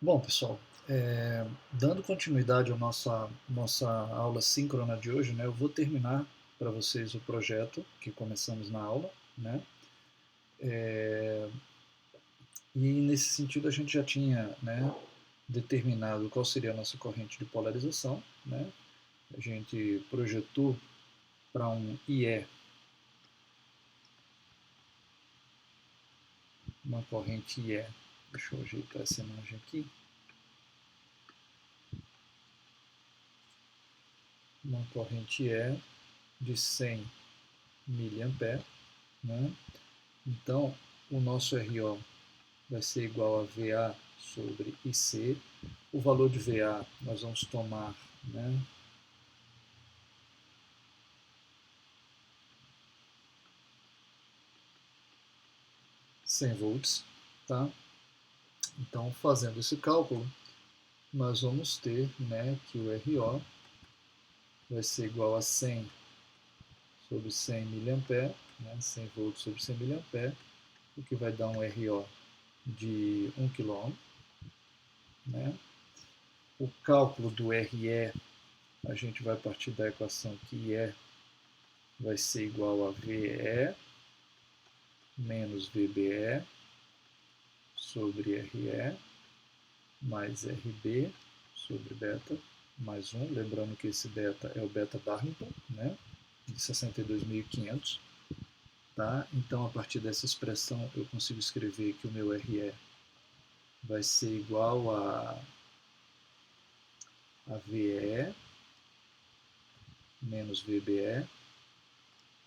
Bom, pessoal, dando continuidade à nossa aula síncrona de hoje, né, eu vou terminar para vocês o projeto que começamos na aula, né, e nesse sentido a gente já tinha, né, determinado qual seria a nossa corrente de polarização, né, a gente projetou para um IE uma corrente IE, deixa eu ajeitar essa imagem aqui, uma corrente IE de 100 mA, né, então o nosso RO vai ser igual a VA sobre IC. O valor de VA nós vamos tomar, né, 100 volts, tá? Então, fazendo esse cálculo, nós vamos ter, né, que o RO vai ser igual a 100 sobre 100 mA, né, 100 volts sobre 100 mA, o que vai dar um RO de 1 kΩ, né? O cálculo do RE, a gente vai partir da equação que E vai ser igual a VE menos VBE sobre RE mais RB sobre beta mais 1, lembrando que esse beta é o beta Darlington, né, de 62.500, tá? Então, a partir dessa expressão, eu consigo escrever que o meu RE vai ser igual a VE menos VBE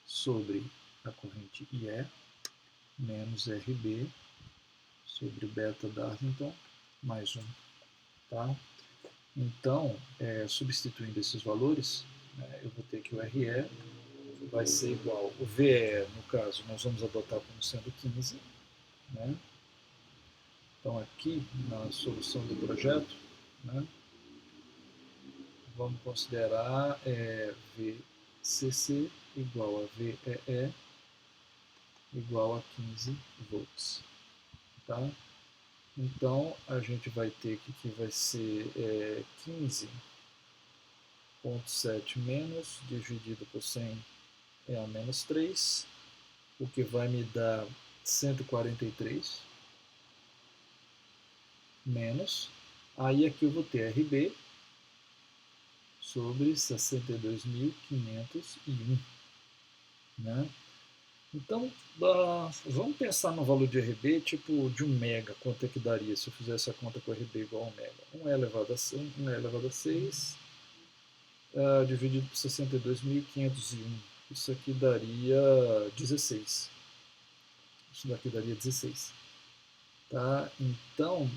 sobre a corrente IE menos RB sobre beta Darlington mais 1, tá? Então, substituindo esses valores, né, eu vou ter que o RE vai ser igual, o VE, no caso, nós vamos adotar como sendo 15, né? Então, aqui na solução do projeto, né, vamos considerar VCC igual a VEE igual a 15 volts, tá? Então, a gente vai ter que vai ser 15,7 menos, dividido por 100 é a menos 3, o que vai me dar 143 menos. Aí aqui eu vou ter RB sobre 62.501, né? Então, vamos pensar no valor de RB tipo de 1 mega, quanto é que daria se eu fizesse a conta com RB igual a 1 mega? 1 elevado a 6, 1 elevado a 6 dividido por 62.501. Isso aqui daria 16. Isso daqui daria 16. Tá? Então,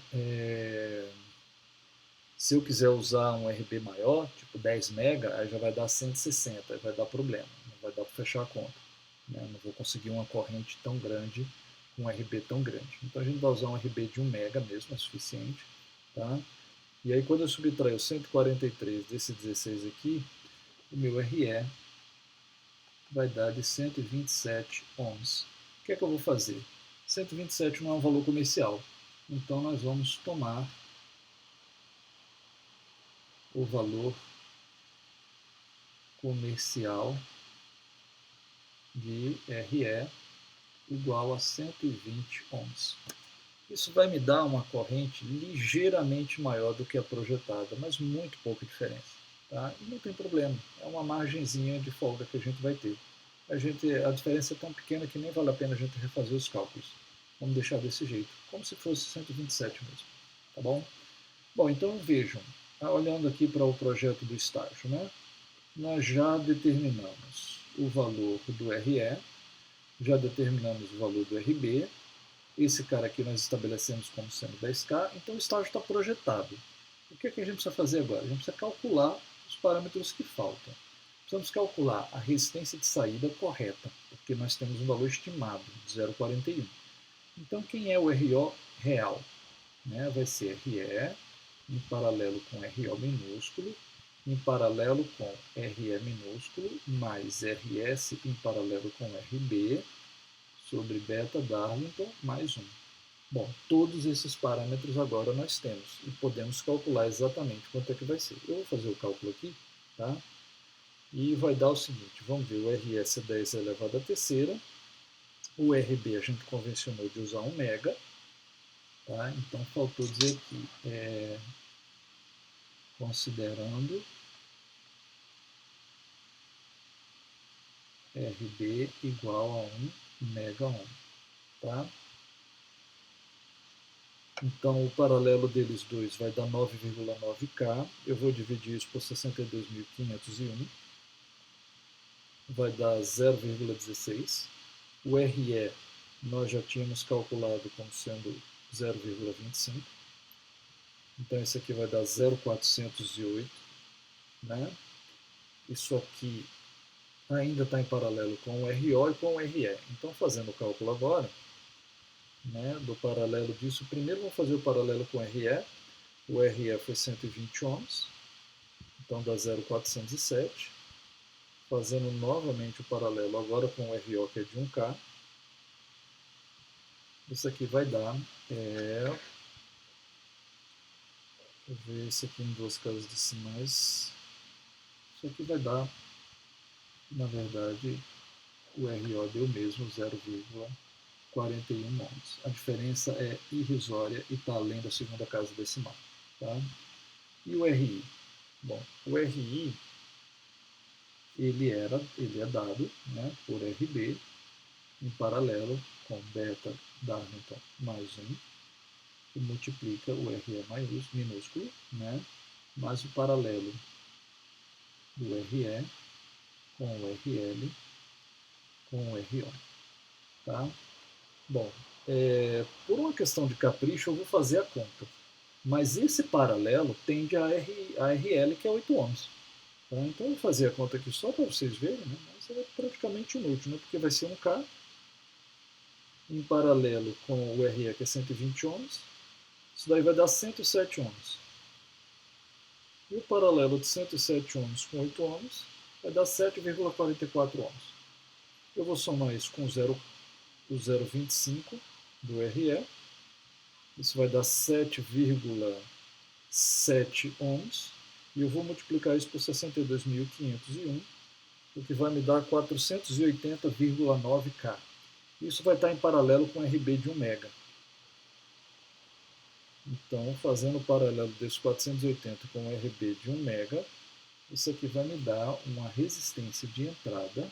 se eu quiser usar um RB maior, tipo 10 mega, aí já vai dar 160, aí vai dar problema, não vai dar para fechar a conta, né? Não vou conseguir uma corrente tão grande, com um RB tão grande. Então a gente vai usar um RB de 1 mega mesmo, é suficiente. Tá? E aí quando eu subtrair o 143 desse 16 aqui, o meu RE vai dar de 127 ohms. O que é que eu vou fazer? 127 não é um valor comercial, então nós vamos tomar o valor comercial de RE igual a 120 ohms. Isso vai me dar uma corrente ligeiramente maior do que a projetada, mas muito pouca diferença. Tá? E não tem problema, é uma margenzinha de folga que a gente vai ter. A diferença é tão pequena que nem vale a pena a gente refazer os cálculos. Vamos deixar desse jeito, como se fosse 127 mesmo. Tá bom? Bom, então vejam, olhando aqui para o projeto do estágio, né? Nós já determinamos o valor do RE, já determinamos o valor do RB, esse cara aqui nós estabelecemos como sendo 10K, então o estágio está projetado. O que é que a gente precisa fazer agora? A gente precisa calcular os parâmetros que faltam. Precisamos calcular a resistência de saída correta, porque nós temos um valor estimado de 0,41. Então, quem é o RO real? Né? Vai ser RE em paralelo com RO minúsculo, em paralelo com RE minúsculo, mais RS em paralelo com RB, sobre beta Darlington, mais 1. Bom, todos esses parâmetros agora nós temos e podemos calcular exatamente quanto é que vai ser. Eu vou fazer o cálculo aqui, tá? E vai dar o seguinte, vamos ver, o RS é 10 elevado à terceira, o RB a gente convencionou de usar 1 mega, tá? Então faltou dizer aqui, considerando RB igual a 1 mega ohm, tá? Então, o paralelo deles dois vai dar 9,9K. Eu vou dividir isso por 62.501. Vai dar 0,16. O RE nós já tínhamos calculado como sendo 0,25. Então, esse aqui vai dar 0,408. Né? Isso aqui ainda está em paralelo com o RO e com o RE. Então, fazendo o cálculo agora, né, do paralelo disso, primeiro vamos fazer o paralelo com o RE. O RE foi 120 ohms, então dá 0,407. Fazendo novamente o paralelo agora com o RO, que é de 1K. Isso aqui vai dar, deixa eu ver isso aqui em duas casas decimais. Isso aqui vai dar, na verdade, o RO deu mesmo 0,41 ohms. A diferença é irrisória e está além da segunda casa decimal. Tá? E o RI? Bom, o RI ele é dado, né, por RB em paralelo com beta Darlington mais 1, que multiplica o RE minúsculo, né, mais o paralelo do RE com o RL com o RO. Tá? Bom, por uma questão de capricho, eu vou fazer a conta. Mas esse paralelo tende a RL, que é 8 ohms. Tá? Então, eu vou fazer a conta aqui só para vocês verem, né? Mas é praticamente inútil, né? Porque vai ser 1K em paralelo com o RE, que é 120 ohms. Isso daí vai dar 107 ohms. E o paralelo de 107 ohms com 8 ohms vai dar 7,44 ohms. Eu vou somar isso com o 0,25 do RE. Isso vai dar 7,7 ohms. E eu vou multiplicar isso por 62.501, o que vai me dar 480,9K. Isso vai estar em paralelo com RB de 1 mega. Então, fazendo o paralelo desse 480 com o RB de 1 mega, isso aqui vai me dar uma resistência de entrada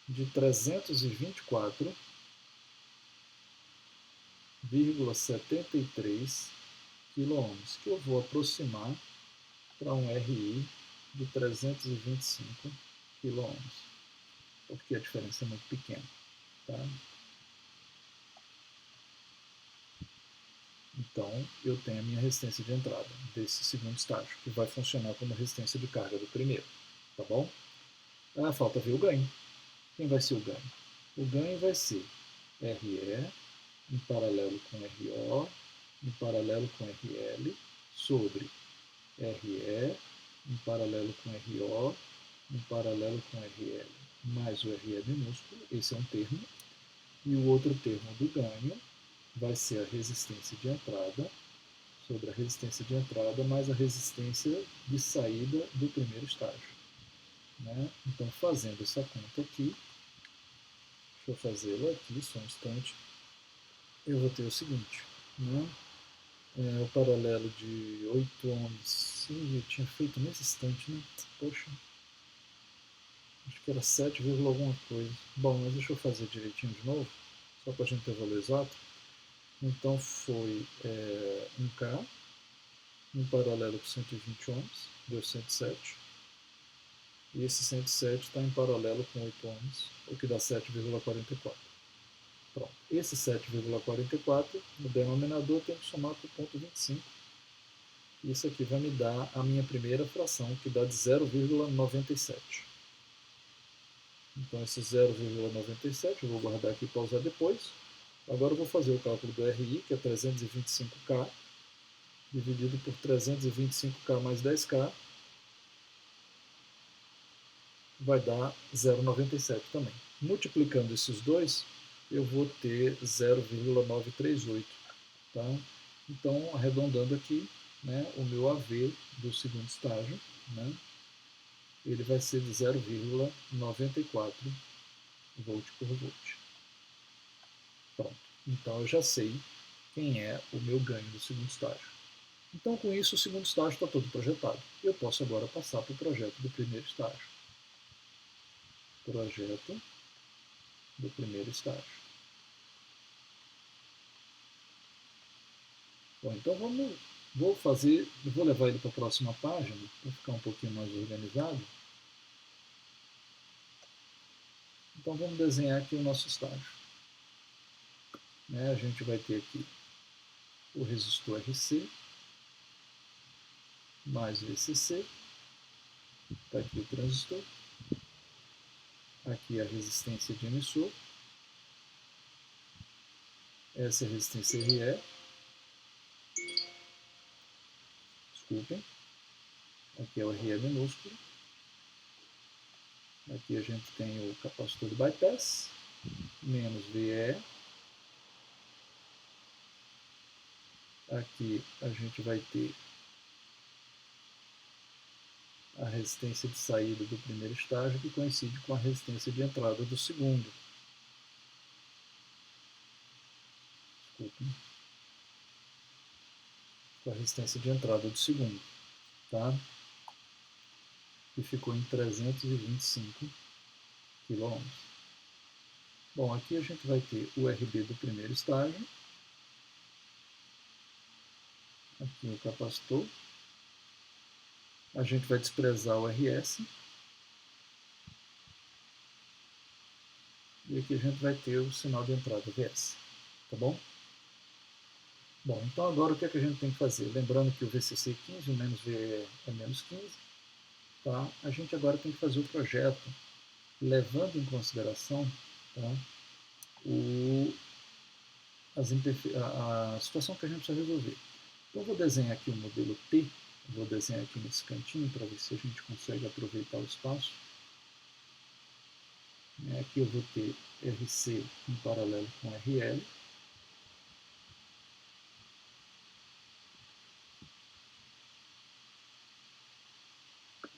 de 324,73 kΩ, que eu vou aproximar para um RI de 325 kΩ, porque a diferença é muito pequena. Tá? Então, eu tenho a minha resistência de entrada desse segundo estágio, que vai funcionar como resistência de carga do primeiro. Tá bom? Falta ver o ganho. Quem vai ser o ganho? O ganho vai ser RE em paralelo com RO, em paralelo com RL, sobre RE em paralelo com RO, em paralelo com RL, mais o RE minúsculo, esse é um termo, e o outro termo do ganho vai ser a resistência de entrada sobre a resistência de entrada mais a resistência de saída do primeiro estágio. Né? Então, fazendo essa conta aqui, deixa eu fazê-la aqui, só um instante, eu vou ter o seguinte, né? O paralelo de 8 ohms, sim, eu tinha feito nesse instante, né? Poxa, acho que era 7, alguma coisa. Bom, mas deixa eu fazer direitinho de novo, só para a gente ter o valor exato. Então foi 1K, em paralelo com 120 ohms, deu 107. E esse 107 está em paralelo com 8 ohms, o que dá 7,44. Pronto. Esse 7,44 no denominador tem que somar com o ponto 25. Isso aqui vai me dar a minha primeira fração, que dá de 0,97. Então, esse 0,97 eu vou guardar aqui para usar depois. Agora eu vou fazer o cálculo do RI, que é 325K, dividido por 325K mais 10K, vai dar 0,97 também. Multiplicando esses dois, eu vou ter 0,938. Tá? Então, arredondando aqui, né, o meu AV do segundo estágio, né, ele vai ser de 0,94 volt por volt. Pronto. Então, eu já sei quem é o meu ganho do segundo estágio. Então, com isso, o segundo estágio está todo projetado. Eu posso agora passar para o projeto do primeiro estágio. Projeto do primeiro estágio. Bom, então vou levar ele para a próxima página, para ficar um pouquinho mais organizado. Então vamos desenhar aqui o nosso estágio. Né, a gente vai ter aqui o resistor RC, mais VCC, está aqui o transistor, aqui a resistência de emissor, essa é a resistência RE, desculpem, aqui é o RE minúsculo, aqui a gente tem o capacitor de bypass, menos VE, aqui a gente vai ter a resistência de saída do primeiro estágio, que coincide com a resistência de entrada do segundo. Desculpem. Com a resistência de entrada do segundo. Tá? Que ficou em 325 kΩ. Bom, aqui a gente vai ter o RB do primeiro estágio. Aqui o capacitor. A gente vai desprezar o RS. E aqui a gente vai ter o sinal de entrada VS. Tá bom? Bom, então agora o que é que a gente tem que fazer? Lembrando que o VCC é 15, o menos VE é menos 15. Tá? A gente agora tem que fazer o projeto levando em consideração, tá, a situação que a gente precisa resolver. Então eu vou desenhar aqui o modelo T, vou desenhar aqui nesse cantinho para ver se a gente consegue aproveitar o espaço. Aqui eu vou ter RC em paralelo com RL.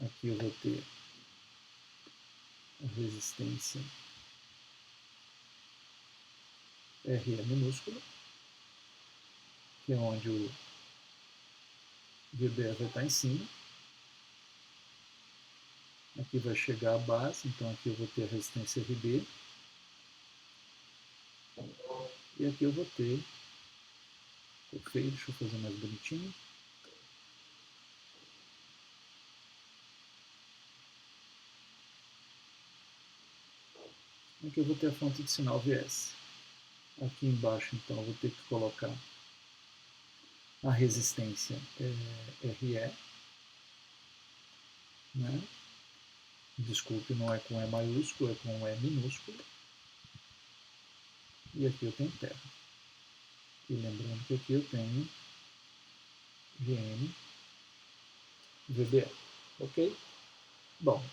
Aqui eu vou ter a resistência RE minúscula, que é onde o VBE vai estar em cima. Aqui vai chegar a base, então aqui eu vou ter a resistência RB. E aqui eu vou ter, ficou feio, deixa eu fazer mais bonitinho. Aqui eu vou ter a fonte de sinal VS. Aqui embaixo, então, eu vou ter que colocar a resistência RE. Né? Desculpe, não é com E maiúsculo, é com E minúsculo. E aqui eu tenho terra. E lembrando que aqui eu tenho GM, VBE. Ok? Bom,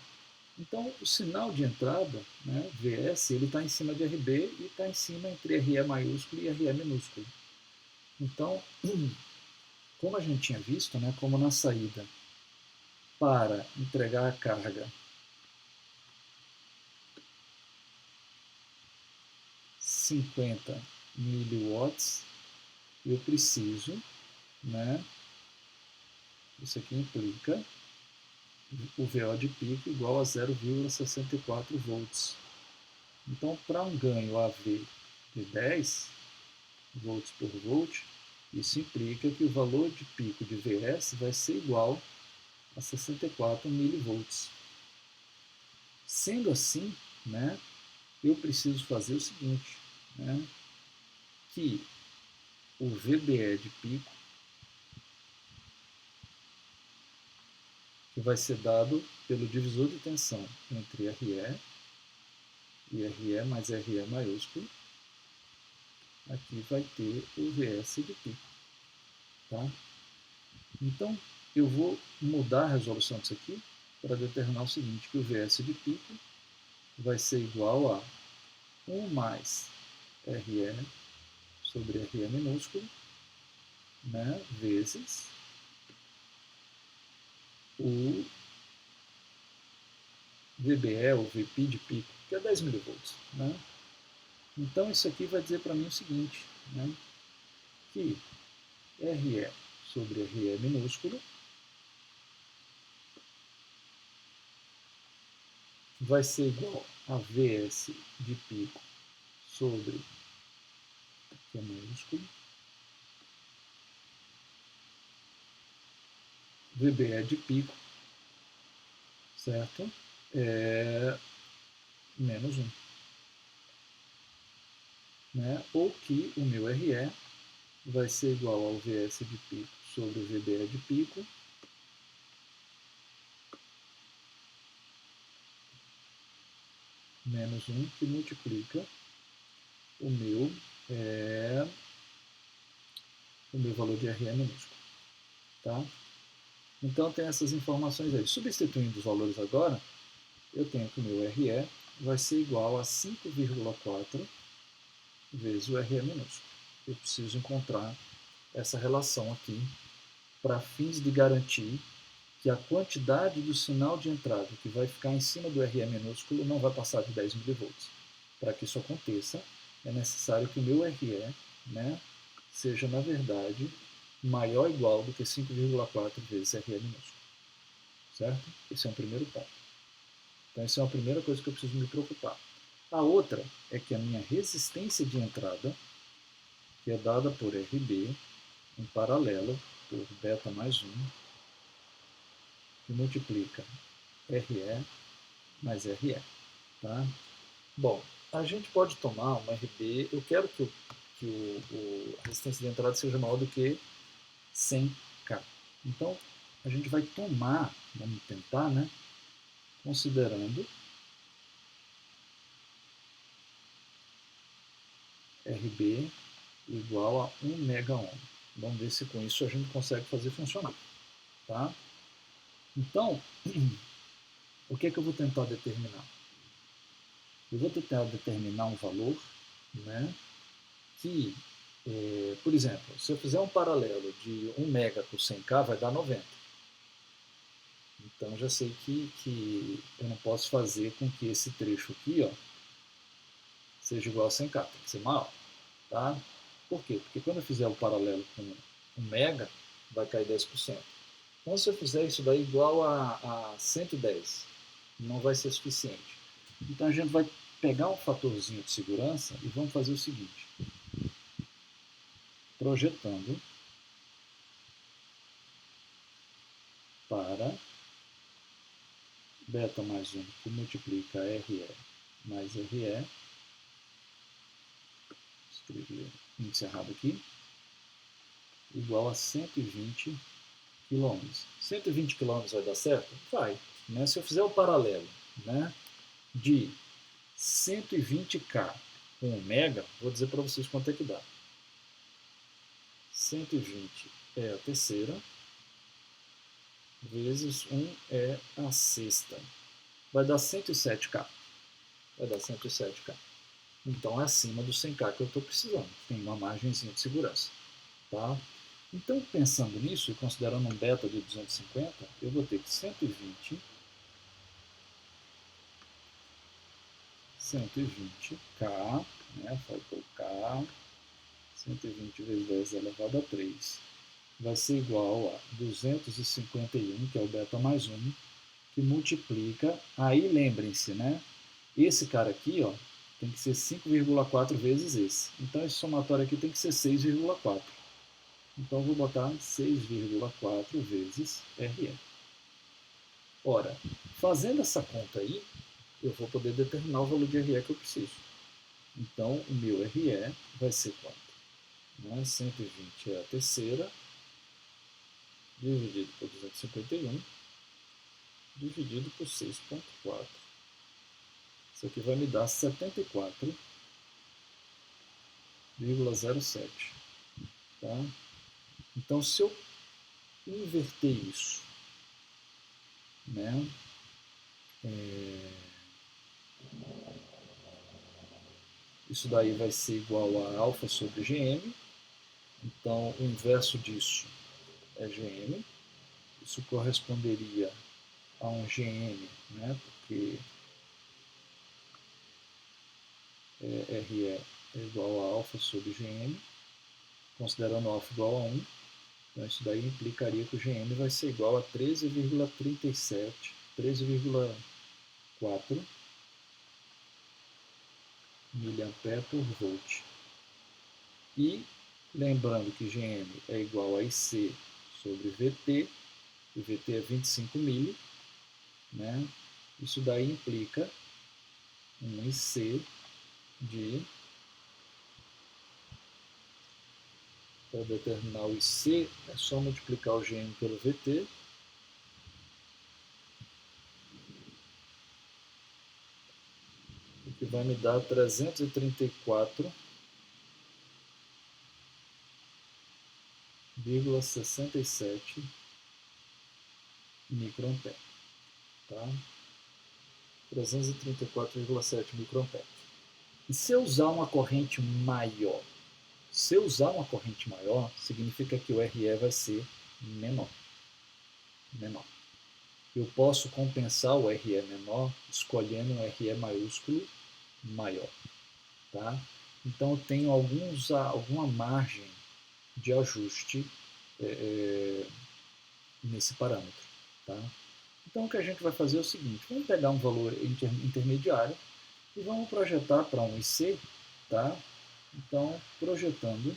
então o sinal de entrada, né, VS, ele está em cima de RB e está em cima entre RE maiúsculo e RE minúsculo. Então, como a gente tinha visto, né, como na saída para entregar a carga 50 miliwatts, eu preciso, né, isso aqui implica o VO de pico igual a 0,64 volts. Então, para um ganho AV de 10 volts por volt, isso implica que o valor de pico de VS vai ser igual a 64 milivolts. Sendo assim, né, eu preciso fazer o seguinte, né, que o VBE de pico, que vai ser dado pelo divisor de tensão entre RE e RE mais RE maiúsculo, aqui vai ter o VS de pico. Tá? Então, eu vou mudar a resolução disso aqui para determinar o seguinte, que o VS de pico vai ser igual a 1 mais RE sobre RE minúsculo, né, vezes o VBE, ou VP de pico, que é 10 mV. Né? Então, isso aqui vai dizer para mim o seguinte, né, que RE sobre RE minúsculo vai ser igual a VS de pico sobre Q minúsculo, VBE de pico, certo? Menos 1. Né? Ou que o meu RE vai ser igual ao VS de pico sobre o VBE de pico menos 1, que multiplica o meu valor de RE minúsculo. Tá? Então, tem essas informações aí. Substituindo os valores agora, eu tenho que o meu RE vai ser igual a 5,4 vezes o RE minúsculo. Eu preciso encontrar essa relação aqui para fins de garantir que a quantidade do sinal de entrada que vai ficar em cima do RE minúsculo não vai passar de 10 mV. Para que isso aconteça, é necessário que o meu RE, né, seja, na verdade, maior ou igual do que 5,4 vezes RE minúsculo. Certo? Esse é um primeiro ponto. Então, essa é a primeira coisa que eu preciso me preocupar. A outra é que a minha resistência de entrada, que é dada por RB, em paralelo por beta mais 1, que multiplica RE mais RE. Tá? Bom, a gente pode tomar uma RB, eu quero que a resistência de entrada seja maior do que 100K. Então, a gente vai tomar, vamos tentar, né, considerando RB igual a 1 megaohm. Vamos ver se com isso a gente consegue fazer funcionar. Tá? Então, o que é que eu vou tentar determinar? Eu vou tentar determinar um valor, né, que, por exemplo, se eu fizer um paralelo de 1 mega por 100K, vai dar 90. Então, já sei que eu não posso fazer com que esse trecho aqui, ó, seja igual a 100K, tem que ser maior. Tá? Por quê? Porque quando eu fizer o paralelo com 1 mega, vai cair 10%. Então, se eu fizer isso daí igual a 110, não vai ser suficiente. Então, a gente vai pegar um fatorzinho de segurança e vamos fazer o seguinte. Projetando para beta mais 1, que multiplica RE mais RE, escrevi o índice errado aqui, igual a 120 km. 120 km vai dar certo? Vai. Né? Se eu fizer o paralelo, né, de 120K com 1 mega, vou dizer para vocês quanto é que dá. 120 é a terceira, vezes 1 é a sexta. Vai dar 107K. Vai dar 107K. Então é acima do 100K que eu estou precisando. Tem uma margenzinha de segurança. Tá? Então, pensando nisso e considerando um beta de 250, eu vou ter que 120 K, né, faltou K, 120 vezes 10 elevado a 3, vai ser igual a 251, que é o beta mais 1, que multiplica, aí lembrem-se, né, esse cara aqui, ó, tem que ser 5,4 vezes esse. Então, esse somatório aqui tem que ser 6,4. Então, eu vou botar 6,4 vezes RE. Ora, fazendo essa conta aí, eu vou poder determinar o valor de RE que eu preciso. Então, o meu RE vai ser quanto? Né? 120 é a terceira, dividido por 251, dividido por 6,4. Isso aqui vai me dar 74,07. Tá? Então, se eu inverter isso, né, Isso daí vai ser igual a alfa sobre GM. Então, o inverso disso é GM. Isso corresponderia a um GM, né? Porque RE é igual a alfa sobre GM, considerando alfa igual a 1. Então, isso daí implicaria que o GM vai ser igual a 13,37, 13,4 miliampere por volt. E lembrando que GM é igual a IC sobre VT, e VT é 25 mili, né? Isso daí implica um IC de, para determinar o IC, é só multiplicar o GM pelo VT, o que vai me dar 334,67 microampere, tá? 334,7 microampere. E se eu usar uma corrente maior? Se eu usar uma corrente maior, significa que o RE vai ser menor. Eu posso compensar o RE menor escolhendo um RE maiúsculo maior. Tá? Então eu tenho alguma margem de ajuste nesse parâmetro. Tá? Então o que a gente vai fazer é o seguinte, vamos pegar um valor intermediário e vamos projetar para um IC, tá? Então, projetando,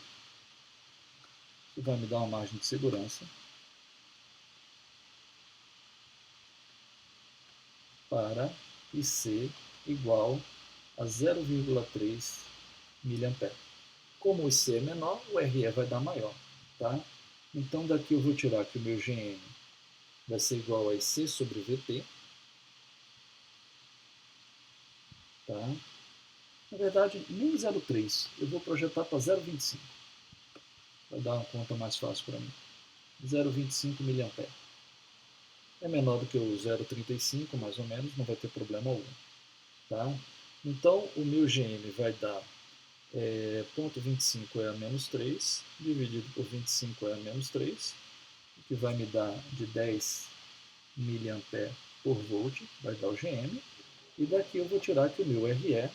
isso vai me dar uma margem de segurança para IC igual a 0,3 mA. Como o IC é menor, o RE vai dar maior. Tá? Então, daqui eu vou tirar que o meu GM vai ser igual a IC sobre VT. Tá? Na verdade, nem 0,3. Eu vou projetar para 0,25. Vai dar uma conta mais fácil para mim. 0,25 mA. É menor do que o 0,35, mais ou menos, não vai ter problema algum. Tá? Então, o meu GM vai dar 0,25 é a menos 3, dividido por 25 é a menos 3, o que vai me dar de 10 mA por volt, vai dar o GM, e daqui eu vou tirar que o meu RE,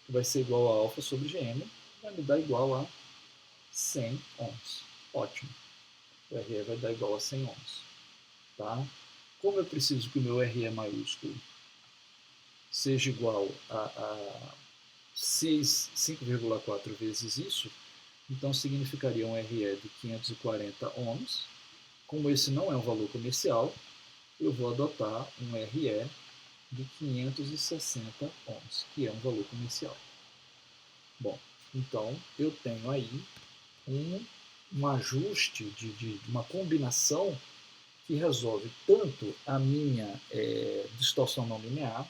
que vai ser igual a alfa sobre GM, vai me dar igual a 100 ohms. Ótimo. O RE vai dar igual a 100 ohms. Tá? Como eu preciso que o meu RE maiúsculo seja igual a 5,4 vezes isso, então significaria um RE de 540 ohms. Como esse não é um valor comercial, eu vou adotar um RE de 560 ohms, que é um valor comercial. Bom, então eu tenho aí um ajuste de uma combinação que resolve tanto a minha distorção não linear,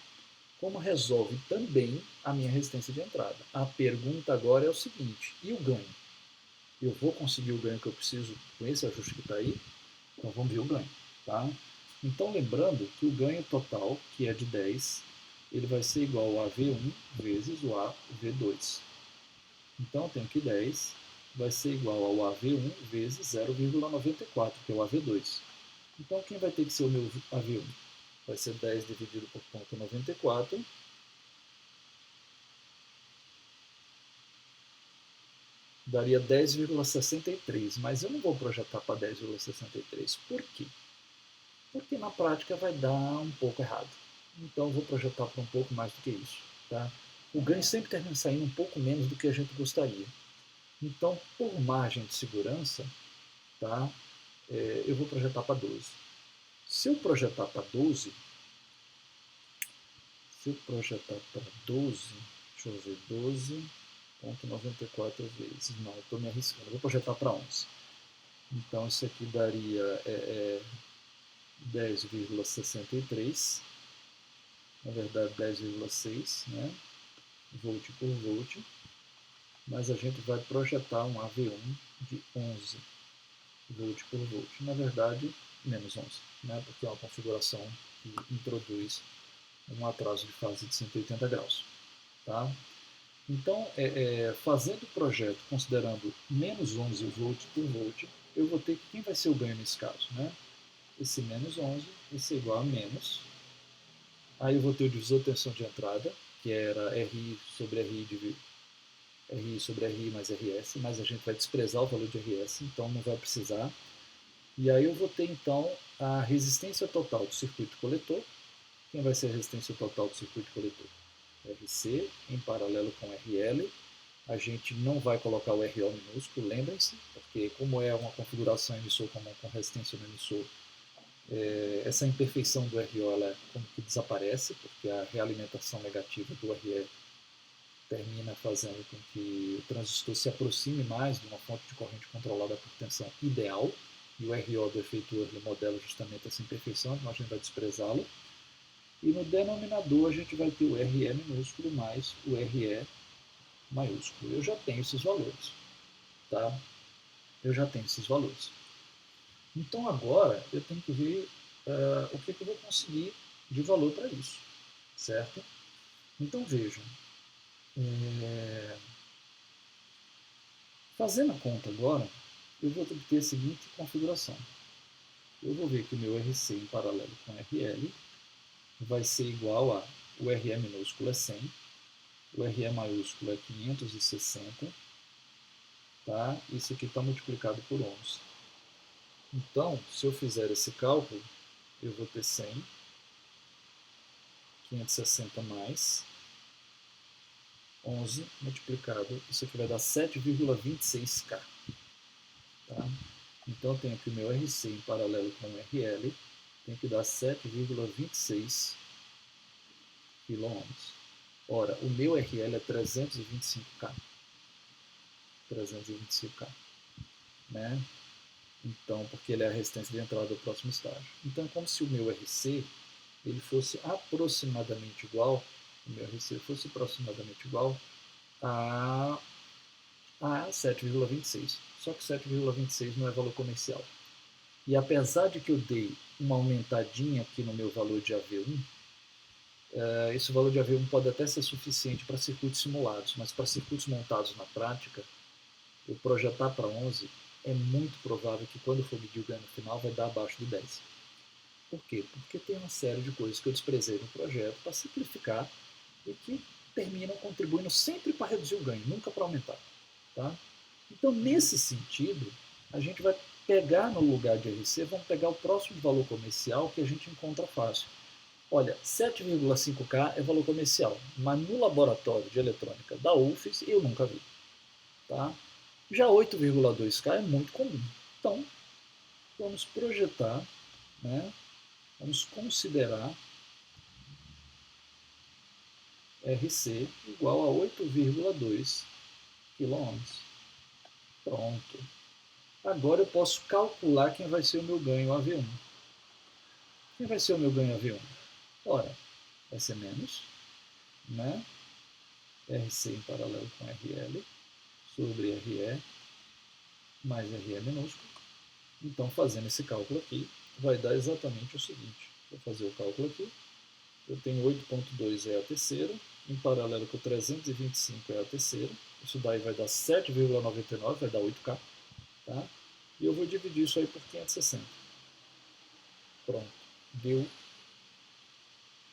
como resolve também a minha resistência de entrada. A pergunta agora é o seguinte, e o ganho? Eu vou conseguir o ganho que eu preciso com esse ajuste que está aí? Então vamos ver o ganho. Tá? Então lembrando que o ganho total, que é de 10, ele vai ser igual a V1 vezes o AV2. Então eu tenho que 10 vai ser igual ao AV1 vezes 0,94, que é o AV2. Então quem vai ter que ser o meu AV1? Vai ser 10 dividido por 0,94. Daria 10,63, mas eu não vou projetar para 10,63. Por quê? Porque na prática vai dar um pouco errado. Então eu vou projetar para um pouco mais do que isso. Tá? O ganho sempre termina saindo um pouco menos do que a gente gostaria. Então, por margem de segurança, tá? Eu vou projetar para 12. Se eu projetar para 12, deixa eu ver, 12,94 vezes. Não, eu estou me arriscando. Eu vou projetar para 11. Então, isso aqui daria 10,63. Na verdade, 10,6, né? Volt por volt. Mas a gente vai projetar um AV1 de 11 volt por volt. Na verdade, menos 11, né? Porque é uma configuração que introduz um atraso de fase de 180 graus. Tá? Então, fazendo o projeto considerando menos 11 volts por volt, eu vou ter que, quem vai ser o ganho nesse caso? Né? Esse menos 11, esse é igual a menos. Aí eu vou ter o divisor de tensão de entrada, que era RI sobre RI mais RS, mas a gente vai desprezar o valor de RS, então não vai precisar. E aí eu vou ter então a resistência total do circuito coletor. Quem vai ser a resistência total do circuito coletor? RC em paralelo com RL. A gente não vai colocar o RO minúsculo, lembrem-se, porque como é uma configuração emissor comum com resistência no emissor, essa imperfeição do RO ela como que desaparece, porque a realimentação negativa do RE termina fazendo com que o transistor se aproxime mais de uma fonte de corrente controlada por tensão ideal, e o RO do efeito Early modela justamente essa imperfeição, então a gente vai desprezá-lo. E no denominador a gente vai ter o RE minúsculo mais o RE maiúsculo. Eu já tenho esses valores, tá? Eu já tenho esses valores. Então agora eu tenho que ver o que eu vou conseguir de valor para isso, certo? Então vejam, fazendo a conta agora, eu vou ter a seguinte configuração. Eu vou ver que o meu RC em paralelo com RL vai ser igual a o RE minúsculo é 100, o RE maiúsculo é 560, tá? Isso aqui está multiplicado por 11. Então, se eu fizer esse cálculo, eu vou ter 100, 560 mais 11 multiplicado, isso aqui vai dar 7,26K. Tá? Então, eu tenho que o meu RC em paralelo com o RL tem que dar 7,26 kΩ. Ora, o meu RL é 325K. 325K. Né? Então, porque ele é a resistência de entrada do próximo estágio. Então, é como se o meu RC ele fosse aproximadamente igual, o meu RC fosse aproximadamente igual a 7,26. Só que 7,26 não é valor comercial. E apesar de que eu dei uma aumentadinha aqui no meu valor de AV1, esse valor de AV1 pode até ser suficiente para circuitos simulados, mas para circuitos montados na prática, eu projetar para 11 é muito provável que quando eu for medir o ganho no final vai dar abaixo de 10. Por quê? Porque tem uma série de coisas que eu desprezei no projeto para simplificar e que terminam contribuindo sempre para reduzir o ganho, nunca para aumentar. Tá? Então, nesse sentido, a gente vai pegar no lugar de RC, vamos pegar o próximo valor comercial que a gente encontra fácil. Olha, 7,5K é valor comercial, mas no laboratório de eletrônica da UFES eu nunca vi. Tá? Já 8,2K é muito comum. Então, vamos projetar, né? Vamos considerar RC igual a 8,2 kΩ. Pronto. Agora eu posso calcular quem vai ser o meu ganho AV1. Quem vai ser o meu ganho AV1? Ora, vai ser menos, né? RC em paralelo com RL sobre RE mais RE minúsculo. Então, fazendo esse cálculo aqui, vai dar exatamente o seguinte. Vou fazer o cálculo aqui. Eu tenho 8,2 é a terceira, em paralelo com 325 é a terceira. Isso daí vai dar 7,99, vai dar 8K. Tá? E eu vou dividir isso aí por 560. Pronto. Deu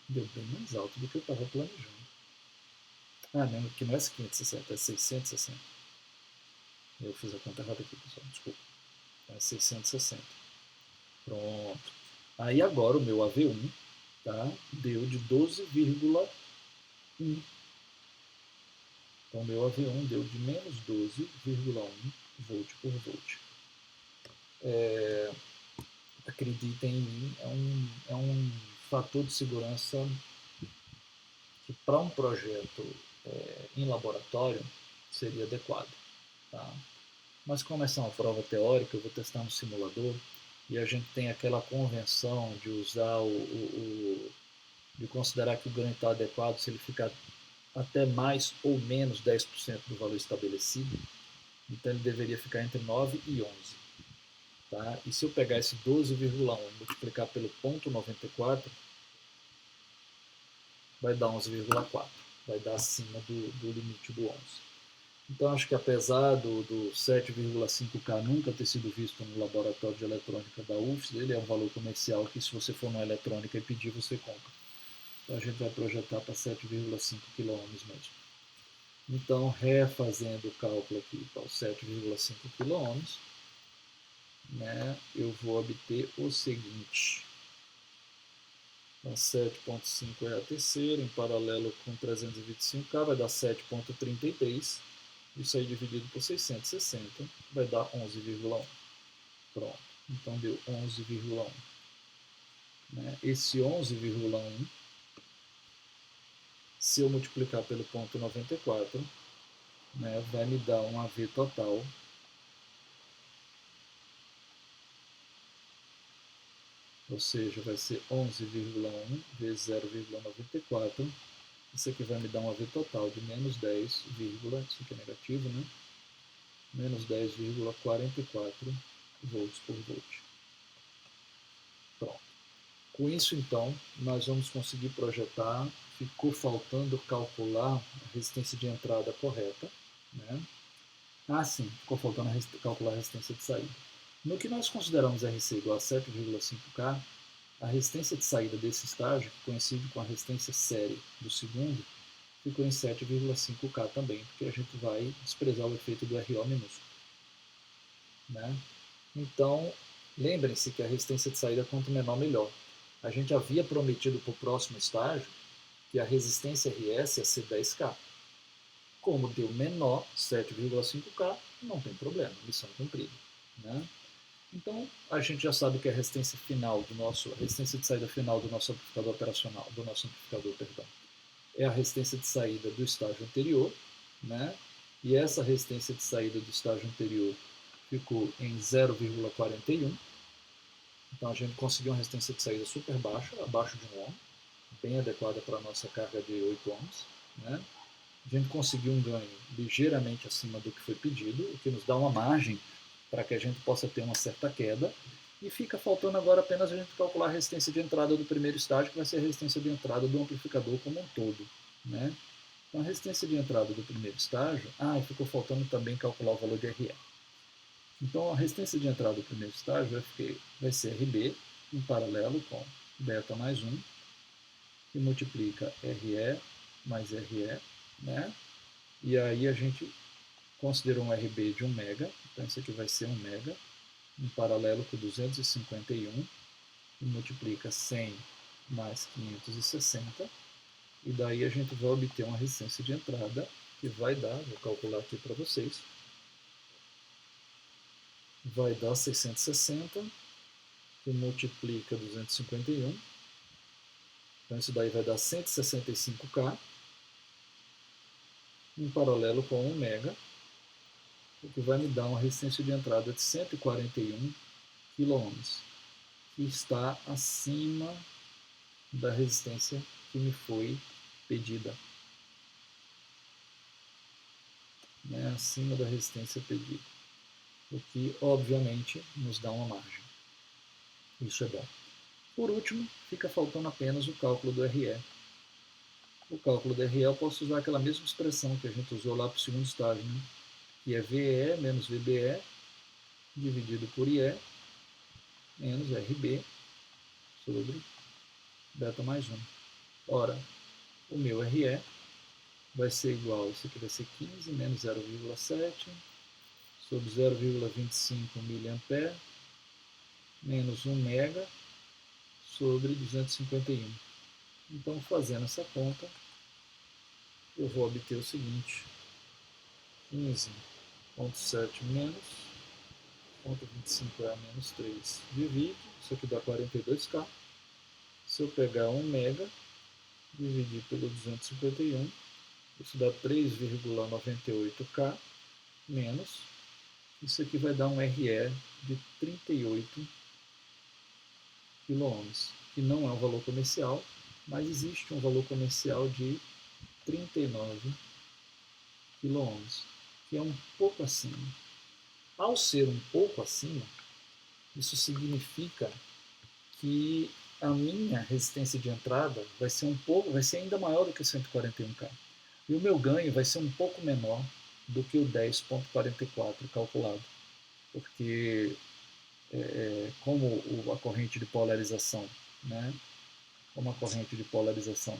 bem mais alto do que eu estava planejando. Ah, não, que não é 560, é 660. Eu fiz a conta errada aqui, pessoal, desculpa. É 660. Pronto. Aí agora o meu AV1 tá, deu de 12,1. Então, meu AV1 deu de menos 12,1 volt por volt. Acreditem em mim, é um fator de segurança que para um projeto em laboratório seria adequado. Tá? Mas como essa é uma prova teórica, eu vou testar no simulador e a gente tem aquela convenção de usar de considerar que o ganho está adequado se ele ficar até mais ou menos 10% do valor estabelecido. Então ele deveria ficar entre 9 e 11. Tá? E se eu pegar esse 12,1 e multiplicar pelo 0,94, vai dar 11,4. vai dar acima do limite do 11. Então, acho que apesar do 7,5K nunca ter sido visto no laboratório de eletrônica da UFS, ele é um valor comercial que, se você for na eletrônica e pedir, você compra. Então, a gente vai projetar para 7,5 kΩ mesmo. Então, refazendo o cálculo aqui para os 7,5 kΩ, né, eu vou obter o seguinte. Então, 7,5 é a terceira, em paralelo com 325K, vai dar 7,33. Isso aí dividido por 660 vai dar 11,1. Pronto. Então, deu 11,1. Né? Esse 11,1, se eu multiplicar pelo ponto 94, né, vai me dar um AV total ou seja, vai ser 11,1 vezes 0,94. Isso aqui vai me dar um AV total de menos 10, isso aqui é negativo, né? Menos 10,44 volts por volt. Pronto. Com isso, então, nós vamos conseguir projetar. Ficou faltando calcular a resistência de entrada correta, né? Ah, sim, ficou faltando calcular a resistência de saída. No que nós consideramos RC igual a 7,5K, a resistência de saída desse estágio, que coincide com a resistência série do segundo, ficou em 7,5K também, porque a gente vai desprezar o efeito do RO minúsculo. Né? Então, lembrem-se que a resistência de saída, quanto menor, melhor. A gente havia prometido para o próximo estágio que a resistência RS ia ser 10K. Como deu menor, 7,5K, não tem problema, missão cumprida. Né? Então, a gente já sabe que a resistência final a resistência de saída final do nosso amplificador operacional, é a resistência de saída do estágio anterior, né? E essa resistência de saída do estágio anterior ficou em 0,41. Então, a gente conseguiu uma resistência de saída super baixa, abaixo de 1 ohm, bem adequada para a nossa carga de 8 ohms, né? A gente conseguiu um ganho ligeiramente acima do que foi pedido, o que nos dá uma margem para que a gente possa ter uma certa queda. E fica faltando agora apenas a gente calcular a resistência de entrada do primeiro estágio, que vai ser a resistência de entrada do amplificador como um todo. Né? Então, a resistência de entrada do primeiro estágio, e ficou faltando também calcular o valor de RE. Então, a resistência de entrada do primeiro estágio vai ser RB, em paralelo com beta mais 1, que multiplica RE mais RE, né? E aí a gente considerou um RB de 1 mega, então isso aqui vai ser 1 mega, em paralelo com 251, e multiplica 100 mais 560, e daí a gente vai obter uma resistência de entrada que vai dar, vou calcular aqui para vocês, vai dar 660, que multiplica 251, então isso daí vai dar 165K, em paralelo com 1 mega, o que vai me dar uma resistência de entrada de 141 kΩ, que está acima da resistência que me foi pedida. Né? Acima da resistência pedida. O que, obviamente, nos dá uma margem. Isso é bom. Por último, fica faltando apenas o cálculo do RE. O cálculo do RE eu posso usar aquela mesma expressão que a gente usou lá para o segundo estágio, né? Que é VE menos VBE dividido por IE menos RB sobre beta mais 1. Ora, o meu RE vai ser igual, isso aqui vai ser 15 menos 0,7 sobre 0,25 mA menos 1 mega sobre 251. Então, fazendo essa conta, eu vou obter o seguinte: 15,7 menos 0,25 é a menos 3 divide, isso aqui dá 42K. Se eu pegar 1 mega, dividir pelo 251, isso dá 3,98K menos, isso aqui vai dar um RE de 38 kΩ, que não é um valor comercial, mas existe um valor comercial de 39 kΩ, que é um pouco acima. Ao ser um pouco acima, isso significa que a minha resistência de entrada vai ser ainda maior do que 141K. E o meu ganho vai ser um pouco menor do que o 10,44 calculado, porque como a corrente de polarização, né, como a corrente de polarização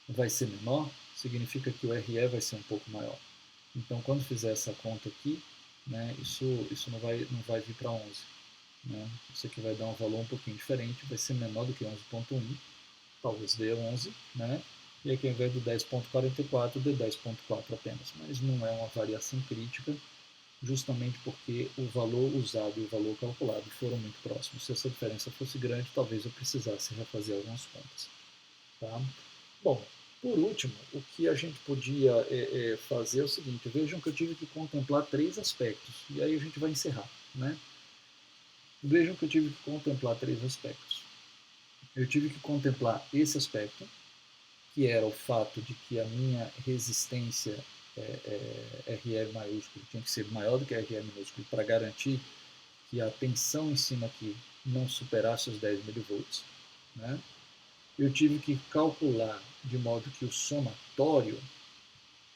vai ser menor, significa que o RE vai ser um pouco maior. Então, quando fizer essa conta aqui, né, isso não vai vir para 11. Né? Isso aqui vai dar um valor um pouquinho diferente, vai ser menor do que 11,1, talvez dê 11, né? E aqui ao invés do 10,44, dê 10,4 apenas. Mas não é uma variação crítica, justamente porque o valor usado e o valor calculado foram muito próximos. Se essa diferença fosse grande, talvez eu precisasse refazer algumas contas. Tá? Bom, por último, o que a gente podia fazer é o seguinte, vejam que eu tive que contemplar três aspectos, e aí a gente vai encerrar. Né? Vejam que eu tive que contemplar três aspectos. Eu tive que contemplar esse aspecto, que era o fato de que a minha resistência RE maiúsculo tinha que ser maior do que RE minúsculo para garantir que a tensão em cima aqui não superasse os 10 milivolts. Né? Eu tive que calcular de modo que o somatório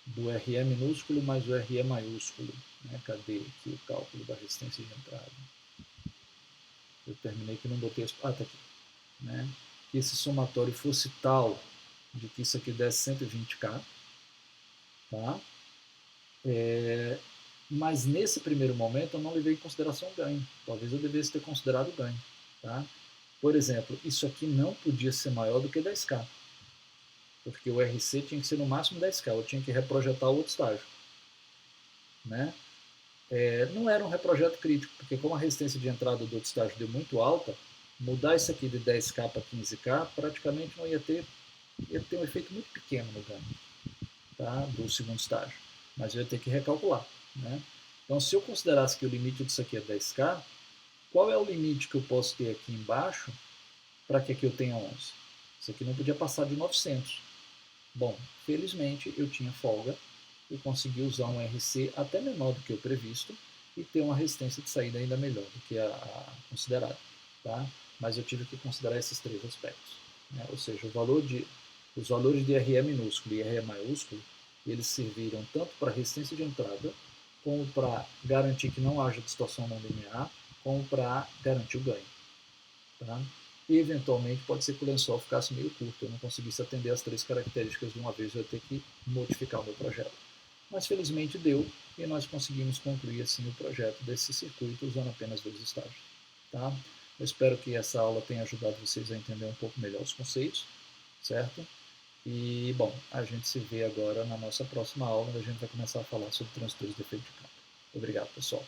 do RE minúsculo mais o RE maiúsculo, né? Cadê aqui o cálculo da resistência de entrada? Eu terminei que não botei as... Ah, tá aqui. Né? Que esse somatório fosse tal de que isso aqui desse 120K, tá? Mas nesse primeiro momento eu não levei em consideração o ganho. Talvez eu devesse ter considerado o ganho. Tá? Por exemplo, isso aqui não podia ser maior do que 10K, porque o RC tinha que ser no máximo 10K, eu tinha que reprojetar o outro estágio. Né? Não era um reprojeto crítico, porque como a resistência de entrada do outro estágio deu muito alta, mudar isso aqui de 10K para 15K praticamente não ia ter um efeito muito pequeno no ganho, tá? Do segundo estágio. Mas eu ia ter que recalcular. Né? Então, se eu considerasse que o limite disso aqui é 10K, qual é o limite que eu posso ter aqui embaixo para que aqui eu tenha 11? Isso aqui não podia passar de 900. Bom, felizmente eu tinha folga e consegui usar um RC até menor do que o previsto e ter uma resistência de saída ainda melhor do que a considerada. Tá? Mas eu tive que considerar esses três aspectos. Né? Ou seja, os valores de RE minúsculo e RE maiúsculo, eles serviram tanto para resistência de entrada, como para garantir que não haja distorção não linear, como para garantir o ganho. Tá? E, eventualmente, pode ser que o lençol ficasse meio curto, eu não conseguisse atender as três características de uma vez, eu ia ter que modificar o meu projeto. Mas, felizmente, deu, e nós conseguimos concluir, assim, o projeto desse circuito usando apenas 2 estágios. Tá? Eu espero que essa aula tenha ajudado vocês a entender um pouco melhor os conceitos, certo? E, bom, a gente se vê agora na nossa próxima aula, onde a gente vai começar a falar sobre transistores de efeito de campo. Obrigado, pessoal.